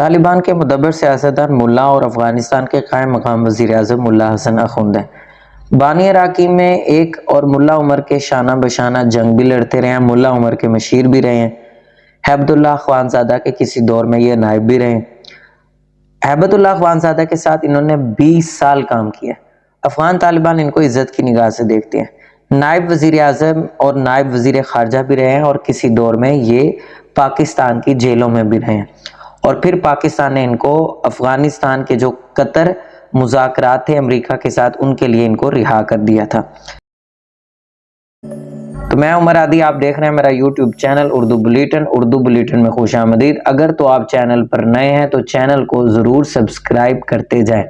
طالبان کے مدبر سیاستدان ملا اور افغانستان کے قائم مقام وزیر اعظم ملا حسن اخوند ہیں۔ بانی عراقی میں ایک اور ملا عمر کے شانہ بشانہ جنگ بھی لڑتے رہے ہیں، ملا عمر کے مشیر بھی رہے ہیں۔ ہیبت اللہ اخوانزادہ کے کسی دور میں یہ نائب بھی رہے ہیں۔ ہیبت اللہ اخوانزادہ کے ساتھ انہوں نے 20 سال کام کیا۔ افغان طالبان ان کو عزت کی نگاہ سے دیکھتے ہیں۔ نائب وزیر اعظم اور نائب وزیر خارجہ بھی رہے ہیں اور کسی دور میں یہ پاکستان کی جیلوں میں بھی رہے ہیں، اور پھر پاکستان نے ان کو افغانستان کے جو قطر مذاکرات تھے امریکہ کے ساتھ، ان کے لیے ان کو رہا کر دیا تھا۔ تو میں عمر عادی، آپ دیکھ رہے ہیں میرا یوٹیوب چینل اردو بلیٹن میں خوش آمدید۔ اگر تو آپ چینل پر نئے ہیں تو چینل کو ضرور سبسکرائب کرتے جائیں۔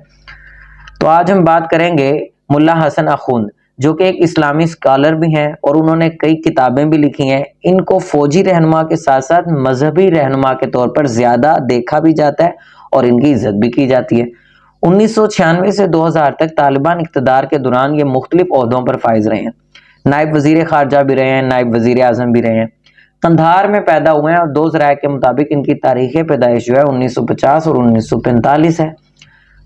تو آج ہم بات کریں گے ملا حسن اخوند، جو کہ ایک اسلامی اسکالر بھی ہیں اور انہوں نے کئی کتابیں بھی لکھی ہیں۔ ان کو فوجی رہنما کے ساتھ ساتھ مذہبی رہنما کے طور پر زیادہ دیکھا بھی جاتا ہے اور ان کی عزت بھی کی جاتی ہے۔ 1996 سے 2000 تک طالبان اقتدار کے دوران یہ مختلف عہدوں پر فائز رہے ہیں۔ نائب وزیر خارجہ بھی رہے ہیں، نائب وزیر اعظم بھی رہے ہیں۔ قندھار میں پیدا ہوئے ہیں اور دو ذرائع کے مطابق ان کی تاریخ پیدائش جو ہے 1950 اور 1945 ہے۔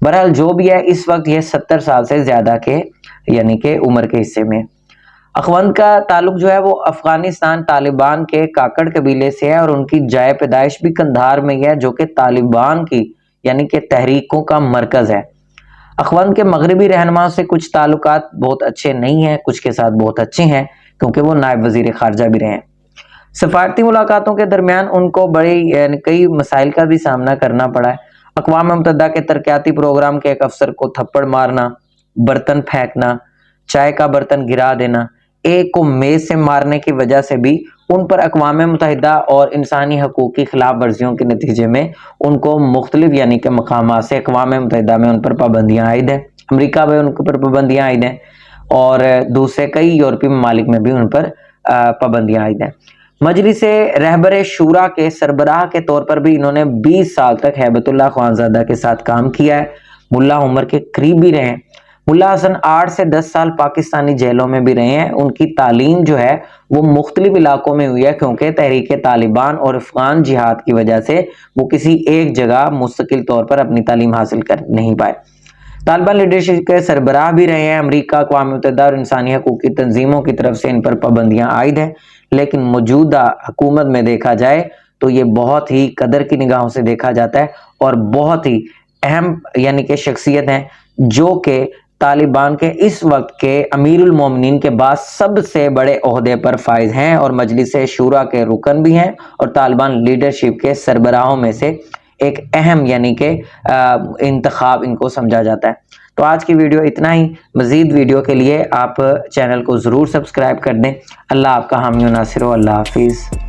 بہرحال جو بھی ہے، اس وقت یہ 70 سال سے زیادہ کے یعنی کہ عمر کے حصے میں۔ اخوند کا تعلق جو ہے وہ افغانستان طالبان کے کاکڑ قبیلے سے ہے اور ان کی جائے پیدائش بھی قندھار میں ہی ہے، جو کہ طالبان کی یعنی کہ تحریکوں کا مرکز ہے۔ اخوند کے مغربی رہنماؤں سے کچھ تعلقات بہت اچھے نہیں ہیں، کچھ کے ساتھ بہت اچھے ہیں، کیونکہ وہ نائب وزیر خارجہ بھی رہے ہیں۔ سفارتی ملاقاتوں کے درمیان ان کو کئی مسائل کا بھی سامنا کرنا پڑا ہے۔ اقوام متحدہ کے ترقیاتی پروگرام کے ایک افسر کو تھپڑ مارنا، برتن پھینکنا، چائے کا برتن گرا دینا، ایک کو میز سے مارنے کی وجہ سے بھی ان پر اقوام متحدہ اور انسانی حقوق کی خلاف ورزیوں کے نتیجے میں ان کو مختلف یعنی کہ مقامات سے اقوام متحدہ میں ان پر پابندیاں عائد ہیں، امریکہ میں ان پر پابندیاں عائد ہیں اور دوسرے کئی یورپی ممالک میں بھی ان پر پابندیاں عائد ہیں۔ مجلس رہبر شورا کے سربراہ کے طور پر بھی انہوں نے 20 سال تک ہیبت اللہ اخوانزادہ کے ساتھ کام کیا ہے۔ ملا عمر کے قریبی رہے ہیں۔ ملا حسن 8 سے 10 سال پاکستانی جیلوں میں بھی رہے ہیں۔ ان کی تعلیم جو ہے وہ مختلف علاقوں میں ہوئی ہے، کیونکہ تحریک طالبان اور افغان جہاد کی وجہ سے وہ کسی ایک جگہ مستقل طور پر اپنی تعلیم حاصل کر نہیں پائے۔ طالبان لیڈرشپ کے سربراہ بھی رہے ہیں۔ امریکہ، اقوام متحدہ اور انسانی حقوق کی تنظیموں کی طرف سے ان پر پابندیاں عائد ہیں، لیکن موجودہ حکومت میں دیکھا جائے تو یہ بہت ہی قدر کی نگاہوں سے دیکھا جاتا ہے اور بہت ہی اہم یعنی کہ شخصیت ہیں، جو کہ طالبان کے اس وقت کے امیر المومنین کے بعد سب سے بڑے عہدے پر فائز ہیں اور مجلس شورا کے رکن بھی ہیں اور طالبان لیڈرشپ کے سربراہوں میں سے ایک اہم یعنی کہ انتخاب ان کو سمجھا جاتا ہے۔ تو آج کی ویڈیو اتنا ہی۔ مزید ویڈیو کے لیے آپ چینل کو ضرور سبسکرائب کر دیں۔ اللہ آپ کا حامی و ناصر ہو۔ اللہ حافظ۔